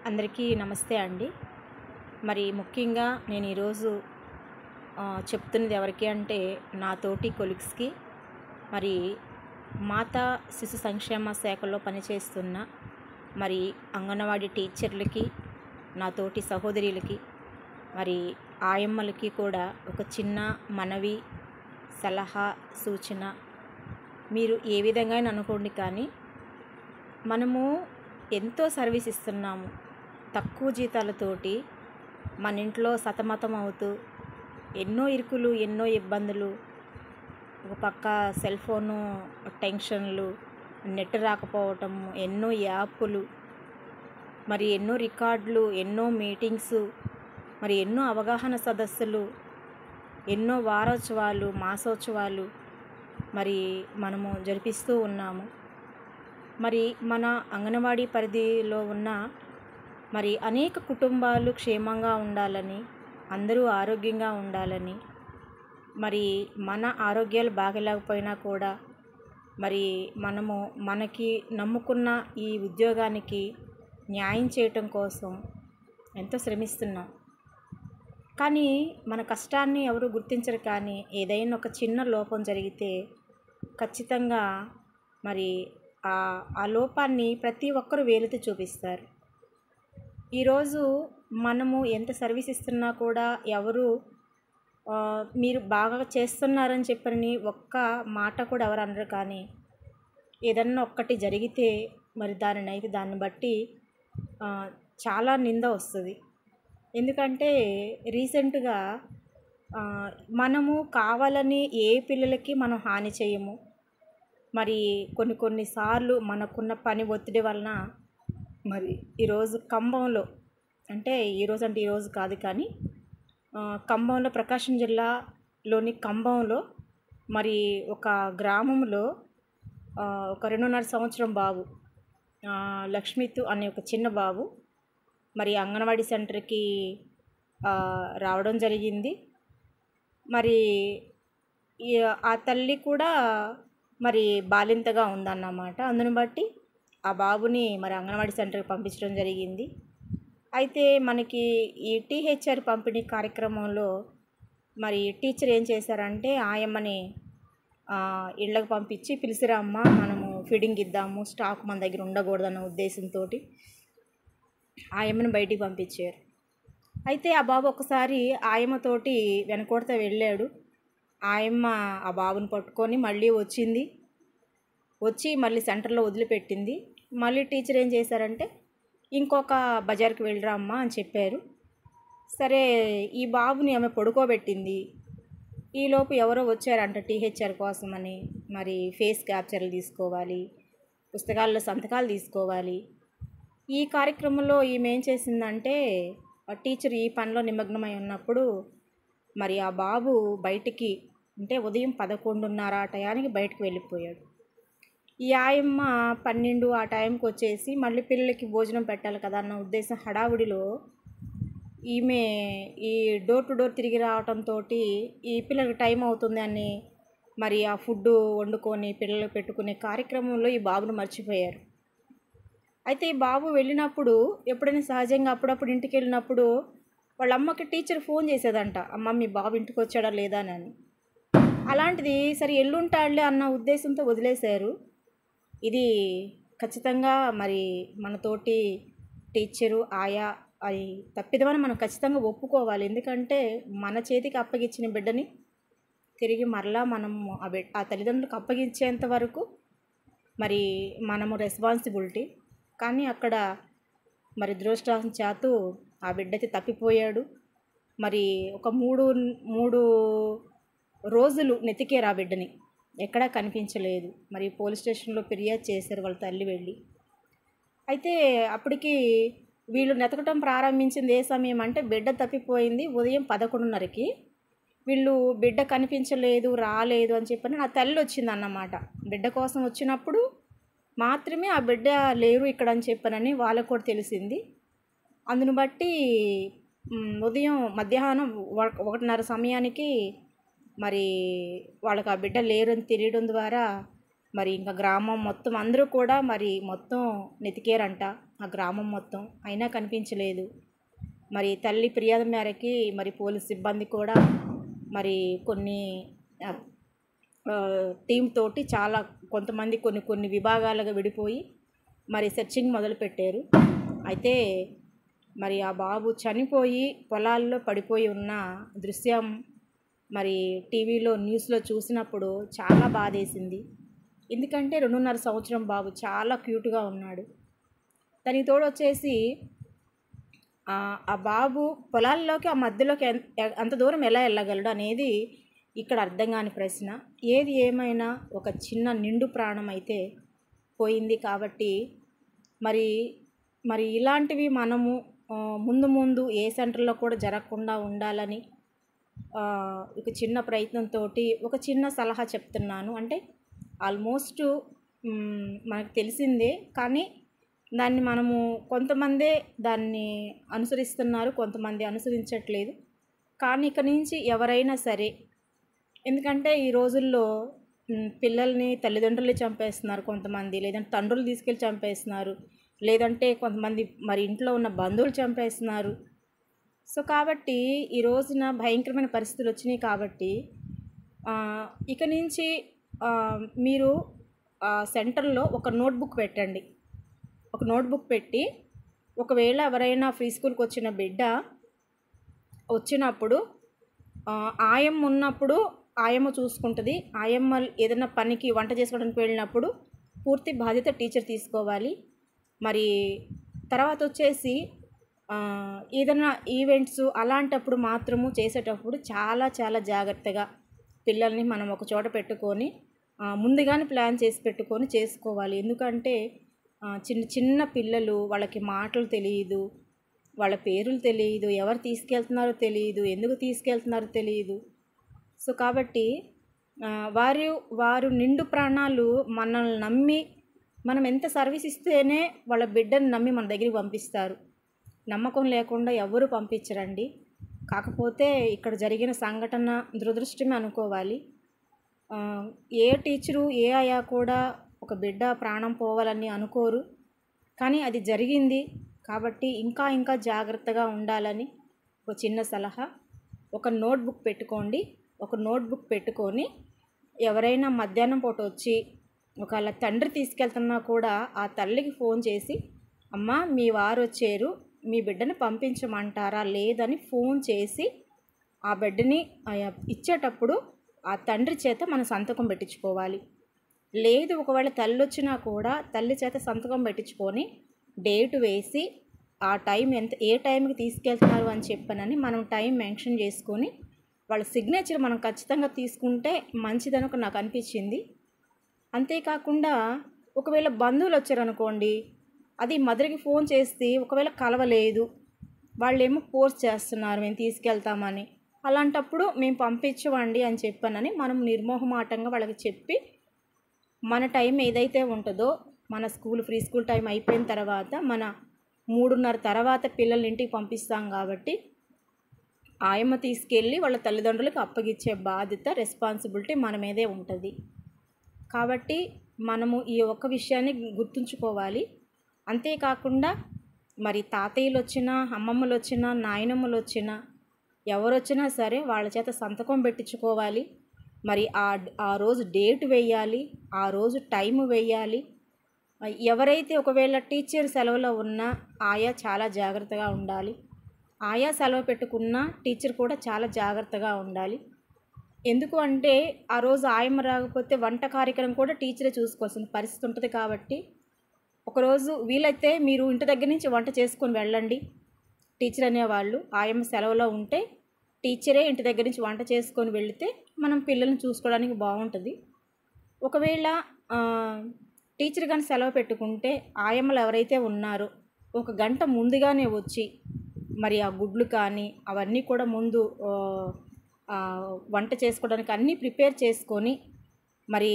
అందరికీ నమస్తే అండి. మరి ముఖ్యంగా నేను ఈరోజు చెప్తున్నది ఎవరికి అంటే నా తోటి కొలీగ్స్‌కి, మరి మాతా శిశు సంక్షేమ శాఖలో పనిచేస్తున్న మరి అంగన్వాడీ టీచర్లకి, నా తోటి సహోదరులకి, మరి ఆయమ్మలకి కూడా ఒక చిన్న మనవి, సలహా, సూచన. మీరు ఏ విధంగా అయినా అనుకోండి, కానీ మనము ఎంతో సర్వీస్ ఇస్తున్నాము. తక్కువ జీతాలతోటి మన ఇంట్లో సతమతం అవుతూ ఎన్నో ఇరుకులు, ఎన్నో ఇబ్బందులు, ఒక పక్క సెల్ ఫోను టెన్షన్లు, నెట్ రాకపోవటం, ఎన్నో యాపులు, మరి ఎన్నో రికార్డులు, ఎన్నో మీటింగ్స్, మరి ఎన్నో అవగాహన సదస్సులు, ఎన్నో వారోత్సవాలు, మాసోత్సవాలు మరి మనము జరిపిస్తూ ఉన్నాము. మరి మన అంగన్వాడీ పరిధిలో ఉన్న మరి అనేక కుటుంబాలు క్షేమంగా ఉండాలని, అందరూ ఆరోగ్యంగా ఉండాలని, మరి మన ఆరోగ్యాలు బాగలేకపోయినా కూడా మరి మనము మనకి నమ్ముకున్న ఈ ఉద్యోగానికి న్యాయం చేయటం కోసం ఎంతో శ్రమిస్తున్నాం. కానీ మన కష్టాన్ని ఎవరు గుర్తించరు. కానీ ఏదైనా ఒక చిన్న లోపం జరిగితే ఖచ్చితంగా మరి ఆ లోపాన్ని ప్రతి ఒక్కరు వేలెత్తి చూపిస్తారు. ఈరోజు మనము ఎంత సర్వీస్ ఇస్తున్నా కూడా ఎవరు మీరు బాగా చేస్తున్నారని చెప్పని ఒక్క మాట కూడా ఎవరు అనరు. కానీ ఏదన్నా ఒక్కటి జరిగితే మరి దాన్ని బట్టి చాలా నింద వస్తుంది. ఎందుకంటే రీసెంట్గా మనము కావాలని ఏ పిల్లలకి మనం హాని చేయము. మరి కొన్నిసార్లు మనకున్న పని ఒత్తిడి వలన మరి ఈరోజు కంభంలో, ఈరోజు కాదు కానీ కంభంలో, ప్రకాశం జిల్లాలోని కంభంలో మరి ఒక గ్రామంలో ఒక 2.5 సంవత్సరం బాబు, లక్ష్మిత్ అనే ఒక చిన్న బాబు మరి అంగన్వాడీ సెంటర్కి రావడం జరిగింది. మరి ఆ తల్లి కూడా మరి బాలింతగా ఉందన్నమాట. అందుని బట్టి ఆ బాబుని మరి అంగన్వాడీ సెంటర్కి పంపించడం జరిగింది. అయితే మనకి ఈ టీహెచ్ఆర్ పంపిణీ కార్యక్రమంలో మరి టీచర్ ఏం చేశారంటే ఆయమ్మని ఇళ్ళకి పంపించి, పిలిచిరా అమ్మ, మనము ఫీడింగ్ ఇద్దాము, స్టాక్ మన దగ్గర ఉండకూడదన్న ఉద్దేశంతో ఆయమ్మని బయటికి పంపించారు. అయితే ఆ బాబు ఒకసారి ఆయమ్మతోటి వెనకోడతా వెళ్ళాడు. ఆయమ్మ ఆ బాబుని పట్టుకొని మళ్ళీ వచ్చి మళ్ళీ సెంటర్లో వదిలిపెట్టింది. మళ్ళీ టీచర్ ఏం చేశారంటే ఇంకొక బజార్కి వెళ్ళిరా అమ్మా అని చెప్పారు. సరే, ఈ బాబుని ఆమె పడుకోబెట్టింది. ఈలోపు ఎవరో వచ్చారంట టీహెచ్ఆర్ కోసమని. మరి ఫేస్ క్యాప్చర్లు తీసుకోవాలి, పుస్తకాల్లో సంతకాలు తీసుకోవాలి. ఈ కార్యక్రమంలో ఈమె ఏం చేసిందంటే, టీచర్ ఈ పనిలో నిమగ్నమై ఉన్నప్పుడు మరి ఆ బాబు బయటికి, అంటే ఉదయం 11:30 ఆ టయానికి బయటకు వెళ్ళిపోయాడు. ఈ ఆయమ్మ 12 ఆ టైంకి వచ్చేసి మళ్ళీ పిల్లలకి భోజనం పెట్టాలి కదా అన్న ఉద్దేశం హడావుడిలో ఈమె ఈ డోర్ టు డోర్ తిరిగి రావడంతో ఈ పిల్లలకి టైం అవుతుంది అని మరి ఆ ఫుడ్ వండుకొని పిల్లలు పెట్టుకునే కార్యక్రమంలో ఈ బాబును మర్చిపోయారు. అయితే ఈ బాబు వెళ్ళినప్పుడు ఎప్పుడైనా సహజంగా అప్పుడప్పుడు ఇంటికి వెళ్ళినప్పుడు వాళ్ళ అమ్మకి టీచర్ ఫోన్ చేసేదంట, అమ్మ మీ బాబు ఇంటికి వచ్చాడా లేదా అని. అలాంటిది సరే ఎల్లుంటాడులే అన్న ఉద్దేశంతో వదిలేశారు. ఇది ఖచ్చితంగా మరి మనతోటి టీచరు, ఆయా అది తప్పిదమని మనం ఖచ్చితంగా ఒప్పుకోవాలి. ఎందుకంటే మన చేతికి అప్పగించిన బిడ్డని తిరిగి మరలా మనము ఆ తల్లిదండ్రులకు అప్పగించేంత వరకు మరి మనము రెస్పాన్సిబిలిటీ. కానీ అక్కడ మరి దురదృష్టవశాత్తు ఆ బిడ్డకి తప్పిపోయాడు. మరి ఒక మూడు రోజులు నెతికేరు ఆ బిడ్డని, ఎక్కడా కనిపించలేదు. మరి పోలీస్ స్టేషన్లో ఫిర్యాదు చేశారు వాళ్ళ తల్లి వెళ్ళి. అయితే అప్పటికి వీళ్ళు నెతకటం ప్రారంభించింది ఏ సమయం అంటే, బిడ్డ తప్పిపోయింది ఉదయం 11:30కి. వీళ్ళు బిడ్డ కనిపించలేదు, రాలేదు అని చెప్పని నా తల్లి వచ్చిందన్నమాట. బిడ్డ కోసం వచ్చినప్పుడు మాత్రమే ఆ బిడ్డ లేరు ఇక్కడ అని చెప్పనని వాళ్ళకు కూడా తెలిసింది. అందును బట్టి మధ్యాహ్నం 1:30 సమయానికి మరి వాళ్ళకి ఆ బిడ్డ లేరు అని తెలియడం ద్వారా మరి ఇంకా గ్రామం మొత్తం అందరూ కూడా మరి మొత్తం వెతికారంట ఆ గ్రామం మొత్తం, అయినా కనిపించలేదు. మరి తల్లి ఫిర్యాదు మేరకి మరి పోలీస్ సిబ్బంది కూడా మరి కొన్ని టీం తోటి చాలా కొంతమంది కొన్ని విభాగాలుగా విడిపోయి మరి సెర్చింగ్ మొదలుపెట్టారు. అయితే మరి ఆ బాబు చనిపోయి పొలాల్లో పడిపోయి ఉన్న దృశ్యం మరి టీవీలో న్యూస్లో చూసినప్పుడు చాలా బాధేసింది. ఎందుకంటే 2.5 సంవత్సరం బాబు చాలా క్యూట్గా ఉన్నాడు. దానికి తోడు వచ్చేసి ఆ బాబు పొలాల్లోకి ఆ మధ్యలోకి అంత దూరం ఎలా వెళ్ళగలడు అనేది ఇక్కడ అర్థం కాని ప్రశ్న. ఏది ఏమైనా ఒక చిన్న నిండు ప్రాణం అయితే పోయింది. కాబట్టి మరి ఇలాంటివి మనము ముందు ఏ సెంటర్లో కూడా జరగకుండా ఉండాలని ఒక చిన్న ప్రయత్నంతో ఒక చిన్న సలహా చెప్తున్నాను. అంటే ఆల్మోస్ట్ మనకు తెలిసిందే, కానీ దాన్ని మనము కొంతమందే దాన్ని అనుసరిస్తున్నారు, కొంతమంది అనుసరించట్లేదు. కానీ ఇక నుంచి ఎవరైనా సరే, ఎందుకంటే ఈ రోజుల్లో పిల్లల్ని తల్లిదండ్రులు చంపేస్తున్నారు కొంతమంది, లేదంటే తండ్రులు తీసుకెళ్ళి చంపేస్తున్నారు, లేదంటే కొంతమంది మరి ఇంట్లో ఉన్న బంధువులు చంపేస్తున్నారు. సో కాబట్టి ఈ రోజున భయంకరమైన పరిస్థితులు వచ్చినాయి. కాబట్టి ఇక నుంచి మీరు సెంటర్లో ఒక నోట్బుక్ పెట్టండి. ఒక నోట్బుక్ పెట్టి ఒకవేళ ఎవరైనా ఫ్రీ స్కూల్కి వచ్చిన బిడ్డ వచ్చినప్పుడు ఆయమ్మ ఉన్నప్పుడు ఆయమ్మ చూసుకుంటుంది. ఆయమ్మ ఏదైనా పనికి వంట చేసుకోవడానికి వెళ్ళినప్పుడు పూర్తి బాధ్యత టీచర్ తీసుకోవాలి. మరి తర్వాత వచ్చేసి ఏదైనా ఈవెంట్స్ అలాంటప్పుడు మాత్రము చేసేటప్పుడు చాలా చాలా జాగ్రత్తగా పిల్లల్ని మనం ఒక చోట పెట్టుకొని ముందుగానే ప్లాన్ చేసి పెట్టుకొని చేసుకోవాలి. ఎందుకంటే చిన్న పిల్లలు, వాళ్ళకి మాటలు తెలియదు, వాళ్ళ పేర్లు తెలియదు, ఎవరు తీసుకెళ్తున్నారో తెలియదు, ఎందుకు తీసుకెళ్తున్నారో తెలియదు. సో కాబట్టి వారు నిండు ప్రాణాలు మనల్ని నమ్మి, మనం ఎంత సర్వీస్ ఇస్తేనే వాళ్ళ బిడ్డను నమ్మి మన దగ్గరికి పంపిస్తారు. నమ్మకం లేకుండా ఎవరు పంపించరండి. కాకపోతే ఇక్కడ జరిగిన సంఘటన దురదృష్టమే అనుకోవాలి. ఏ టీచరు ఏ ఆయా కూడా ఒక బిడ్డ ప్రాణం పోవాలని అనుకోరు, కానీ అది జరిగింది. కాబట్టి ఇంకా జాగ్రత్తగా ఉండాలని ఒక చిన్న సలహా. ఒక నోట్బుక్ పెట్టుకోండి. ఒక నోట్బుక్ పెట్టుకొని ఎవరైనా మధ్యాహ్నం పూట వచ్చి ఒకవేళ తండ్రి తీసుకెళ్తున్నా కూడా ఆ తల్లికి ఫోన్ చేసి, అమ్మ మీ వారు వచ్చారు, మీ బిడ్డని పంపించమంటారా లేదని ఫోన్ చేసి ఆ బిడ్డని ఇచ్చేటప్పుడు ఆ తండ్రి చేత మనం సంతకం పెట్టించుకోవాలి. లేదు ఒకవేళ తల్లి వచ్చినా కూడా తల్లి చేత సంతకం పెట్టించుకొని డేట్ వేసి ఆ టైం ఏ టైంకి తీసుకెళ్తున్నారు అని చెప్పనని మనం టైం మెన్షన్ చేసుకొని వాళ్ళ సిగ్నేచర్ మనం ఖచ్చితంగా తీసుకుంటే మంచిదని నాకు అనిపించింది. అంతేకాకుండా ఒకవేళ బంధువులు వచ్చారనుకోండి, అది మదర్కి ఫోన్ చేసి ఒకవేళ కలవలేదు, వాళ్ళేమో ఫోర్స్ చేస్తున్నారు మేము తీసుకెళ్తామని, అలాంటప్పుడు మేము పంపించవండి అని చెప్పానని మనం నిర్మోహమాటంగా వాళ్ళకి చెప్పి మన టైం ఏదైతే ఉంటుందో, మన ఫ్రీ స్కూల్ టైం అయిపోయిన తర్వాత మన 3:30 తర్వాత పిల్లల్ని ఇంటికి పంపిస్తాం. కాబట్టి ఆయమ్మ తీసుకెళ్ళి వాళ్ళ తల్లిదండ్రులకు అప్పగిచ్చే బాధ్యత, రెస్పాన్సిబిలిటీ మన మీదే ఉంటుంది. కాబట్టి మనము ఈ ఒక్క విషయాన్ని గుర్తుంచుకోవాలి. అంతేకాకుండా మరి తాతయ్యలు వచ్చినా, అమ్మమ్మలు వచ్చినా, నాయనమ్మలు వచ్చినా, ఎవరు వచ్చినా సరే వాళ్ళ చేత సంతకం పెట్టించుకోవాలి. మరి ఆ రోజు డేట్ వేయాలి, ఆ రోజు టైం వేయాలి. ఎవరైతే ఒకవేళ టీచర్ సెలవులో ఉన్నా ఆయా చాలా జాగ్రత్తగా ఉండాలి. ఆయా సెలవు పెట్టుకున్న టీచర్ కూడా చాలా జాగ్రత్తగా ఉండాలి. ఎందుకు అంటే ఆ రోజు ఆయమ్మ రాకపోతే వంట కార్యక్రమం కూడా టీచరే చూసుకోవాల్సిన పరిస్థితి ఉంటుంది. కాబట్టి ఒకరోజు వీలైతే మీరు ఇంటి దగ్గర నుంచి వంట చేసుకొని వెళ్ళండి. టీచర్ అనేవాళ్ళు ఆయమ్మ సెలవులో ఉంటే టీచరే ఇంటి దగ్గర నుంచి వంట చేసుకొని వెళితే మనం పిల్లల్ని చూసుకోవడానికి బాగుంటుంది. ఒకవేళ టీచర్ కానీ సెలవు పెట్టుకుంటే ఆయమ్మలు ఎవరైతే ఉన్నారో 1 గంట ముందుగానే వచ్చి మరి ఆ గుడ్లు కానీ అవన్నీ కూడా ముందు వంట చేసుకోవడానికి అన్నీ ప్రిపేర్ చేసుకొని మరి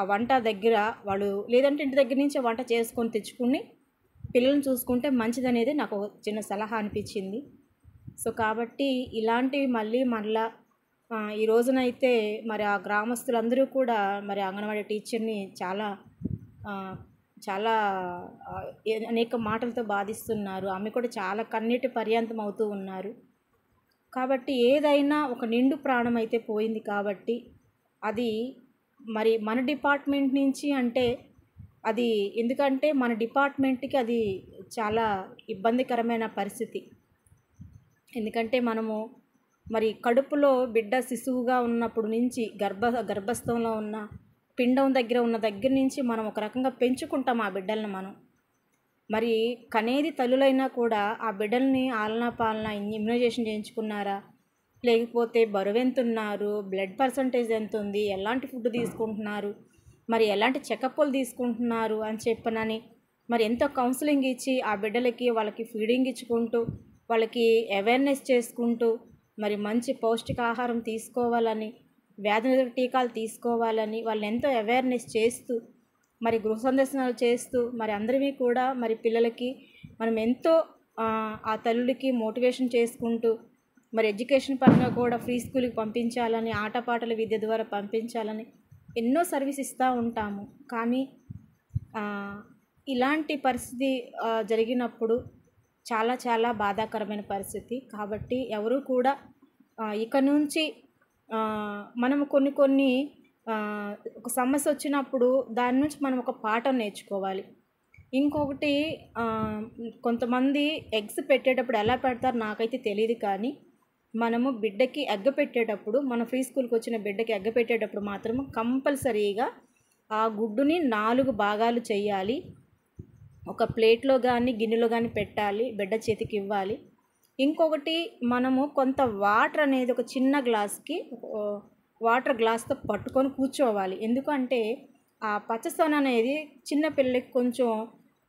ఆ వంట దగ్గర వాళ్ళు, లేదంటే ఇంటి దగ్గర నుంచి వంట చేసుకొని తెచ్చుకుని పిల్లల్ని చూసుకుంటే మంచిదనేది నాకు చిన్న సలహా అనిపించింది. సో కాబట్టి ఇలాంటివి మళ్ళీ ఈ రోజునైతే మరి ఆ గ్రామస్తులందరూ కూడా మరి అంగన్వాడీ టీచర్ని చాలా చాలా అనేక మాటలతో బాధిస్తున్నారు. ఆమె కూడా చాలా కన్నీటి పర్యంతం అవుతూ ఉన్నారు. కాబట్టి ఏదైనా ఒక నిండు ప్రాణం అయితే పోయింది కాబట్టి అది మరి మన డిపార్ట్మెంట్ నుంచి అంటే అది ఎందుకంటే మన డిపార్ట్మెంట్కి అది చాలా ఇబ్బందికరమైన పరిస్థితి. ఎందుకంటే మనము మరి కడుపులో బిడ్డ శిశువుగా ఉన్నప్పుడు నుంచి గర్భస్థంలో ఉన్న పిండం దగ్గర నుంచి మనం ఒక రకంగా పెంచుకుంటాం ఆ బిడ్డలను మనం. మరి కనేది తల్లులైనా కూడా ఆ బిడ్డల్ని ఆలనా పాలన ఇమ్యునైజేషన్ చేయించుకున్నారా, లేకపోతే బరువెంతున్నారు, బ్లడ్ పర్సంటేజ్ ఎంత ఉంది, ఎలాంటి ఫుడ్ తీసుకుంటున్నారు, మరి ఎలాంటి చెకప్లు తీసుకుంటున్నారు అని చెప్పనని మరి ఎంతో కౌన్సిలింగ్ ఇచ్చి ఆ బిడ్డలకి వాళ్ళకి ఫీడింగ్ ఇచ్చుకుంటూ వాళ్ళకి అవేర్నెస్ చేసుకుంటూ మరి మంచి పౌష్టికాహారం తీసుకోవాలని, వ్యాధి నిరోధక టీకాలు తీసుకోవాలని వాళ్ళని ఎంతో అవేర్నెస్ చేస్తూ మరి గృహ సందర్శనాలు చేస్తూ మరి అందరివి కూడా మరి పిల్లలకి మనం ఎంతో ఆ తల్లులకి మోటివేషన్ చేసుకుంటూ మరి ఎడ్యుకేషన్ పరంగా కూడా ఫ్రీ స్కూల్కి పంపించాలని, ఆటపాటల విద్య ద్వారా పంపించాలని ఎన్నో సర్వీస్ ఇస్తూ ఉంటాము. కానీ ఇలాంటి పరిస్థితి జరిగినప్పుడు చాలా చాలా బాధాకరమైన పరిస్థితి. కాబట్టి ఎవరు కూడా ఇక నుంచి మనము కొన్ని ఒక సమస్య వచ్చినప్పుడు దాని నుంచి మనం ఒక పాఠం నేర్చుకోవాలి. ఇంకొకటి కొంతమంది ఎగ్స్ పెట్టేటప్పుడు ఎలా పెడతారు నాకైతే తెలియదు. కానీ మనము బిడ్డకి ఎగ్గ పెట్టేటప్పుడు మన ఫ్రీ స్కూల్కి వచ్చిన బిడ్డకి ఎగ్గ పెట్టేటప్పుడు మాత్రం కంపల్సరీగా ఆ గుడ్డుని 4 భాగాలు చేయాలి. ఒక ప్లేట్లో కానీ గిన్నెలో కానీ పెట్టాలి, బిడ్డ చేతికి ఇవ్వాలి. ఇంకొకటి మనము కొంత వాటర్ అనేది ఒక చిన్న గ్లాస్కి వాటర్ గ్లాస్తో పట్టుకొని కూర్చోవాలి. ఎందుకంటే ఆ పచ్చసొన అనేది చిన్న పిల్లలకి కొంచెం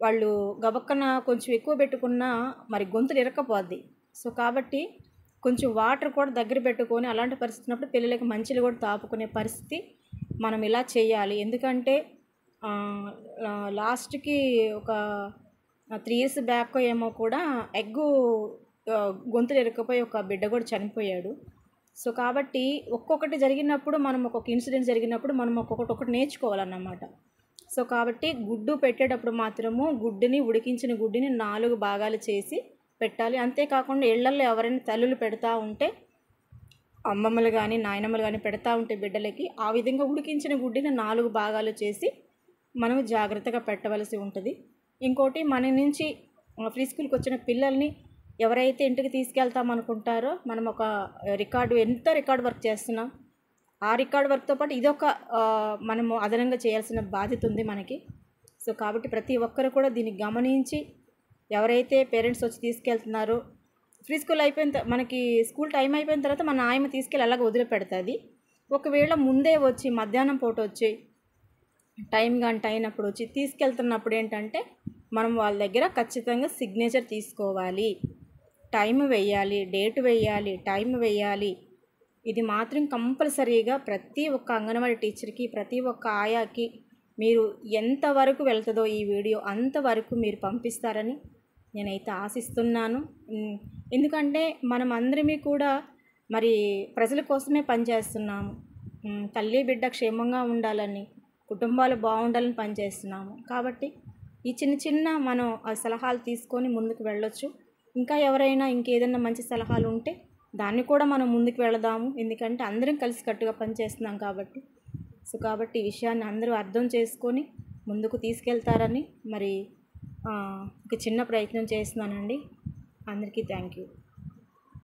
వాళ్ళు గబక్కన కొంచెం ఎక్కువ పెట్టుకున్నా మరి గొంతులు ఇరక్కపోద్ది. సో కాబట్టి కొంచెం వాటర్ కూడా దగ్గర పెట్టుకొని అలాంటి పరిస్థితి ఉన్నప్పుడు పిల్లలకి మంచిలు కూడా తాపుకునే పరిస్థితి మనం ఇలా చేయాలి. ఎందుకంటే లాస్ట్కి ఒక 3 years బ్యాక్ ఏమో కూడా ఎగ్గు గొంతులు ఇరక్కపోయి ఒక బిడ్డ కూడా చనిపోయాడు. సో కాబట్టి ఒక్కొక్కటి జరిగినప్పుడు మనం ఒక్కొక్క ఇన్సిడెంట్ జరిగినప్పుడు మనం ఒక్కొక్కటి నేర్చుకోవాలన్నమాట. సో కాబట్టి గుడ్డు పెట్టేటప్పుడు మాత్రము ఉడికించిన గుడ్డుని 4 భాగాలు చేసి పెట్టాలి. అంతేకాకుండా ఇళ్లల్లో ఎవరైనా తల్లులు పెడతా ఉంటే, అమ్మమ్మలు కానీ నాయనమ్మలు కానీ పెడతా ఉంటే బిడ్డలకి ఆ విధంగా ఉడికించిన గుడ్డిని 4 భాగాలు చేసి మనం జాగ్రత్తగా పెట్టవలసి ఉంటుంది. ఇంకోటి మన నుంచి ఫ్రీ స్కూల్కి వచ్చిన పిల్లల్ని ఎవరైతే ఇంటికి తీసుకెళ్తాం అనుకుంటారో మనం ఒక రికార్డ్ వర్క్ చేస్తున్నాం. ఆ రికార్డ్ వర్క్తో పాటు ఇదొక మనము అదనంగా చేయాల్సిన బాధ్యత ఉంది మనకి. సో కాబట్టి ప్రతి ఒక్కరు కూడా దీన్ని గమనించి ఎవరైతే పేరెంట్స్ వచ్చి తీసుకెళ్తున్నారో ఫ్రీ స్కూల్ మనకి స్కూల్ టైం అయిపోయిన తర్వాత మన ఆయమ్మ తీసుకెళ్ళి అలాగ వదిలిపెడుతుంది. ఒకవేళ ముందే వచ్చి మధ్యాహ్నం పూట వచ్చి టైం గంట అయినప్పుడు వచ్చి తీసుకెళ్తున్నప్పుడు ఏంటంటే మనం వాళ్ళ దగ్గర ఖచ్చితంగా సిగ్నేచర్ తీసుకోవాలి, టైం వేయాలి, డేట్ వేయాలి, టైం వేయాలి. ఇది మాత్రం కంపల్సరీగా ప్రతి ఒక్క అంగన్వాడీ టీచర్కి, ప్రతి ఒక్క ఆయాకి మీరు ఎంతవరకు వెళ్తుందో ఈ వీడియో అంతవరకు మీరు పంపిస్తారని నేనైతే ఆశిస్తున్నాను. ఎందుకంటే మనం అందరమీ కూడా మరి ప్రజల కోసమే పనిచేస్తున్నాము. తల్లి బిడ్డ క్షేమంగా ఉండాలని, కుటుంబాలు బాగుండాలని పనిచేస్తున్నాము. కాబట్టి ఈ చిన్న మనం ఆ సలహాలు తీసుకొని ముందుకు వెళ్ళొచ్చు. ఇంకా ఎవరైనా ఇంకేదైనా మంచి సలహాలు ఉంటే దాన్ని కూడా మనం ముందుకు వెళదాము. ఎందుకంటే అందరం కలిసికట్టుగా పనిచేస్తున్నాం కాబట్టి. సో కాబట్టి ఈ విషయాన్ని అందరూ అర్థం చేసుకొని ముందుకు తీసుకెళ్తారని మరి ఒక చిన్న ప్రయత్నం చేస్తున్నానండి. అందరికీ థ్యాంక్ యూ.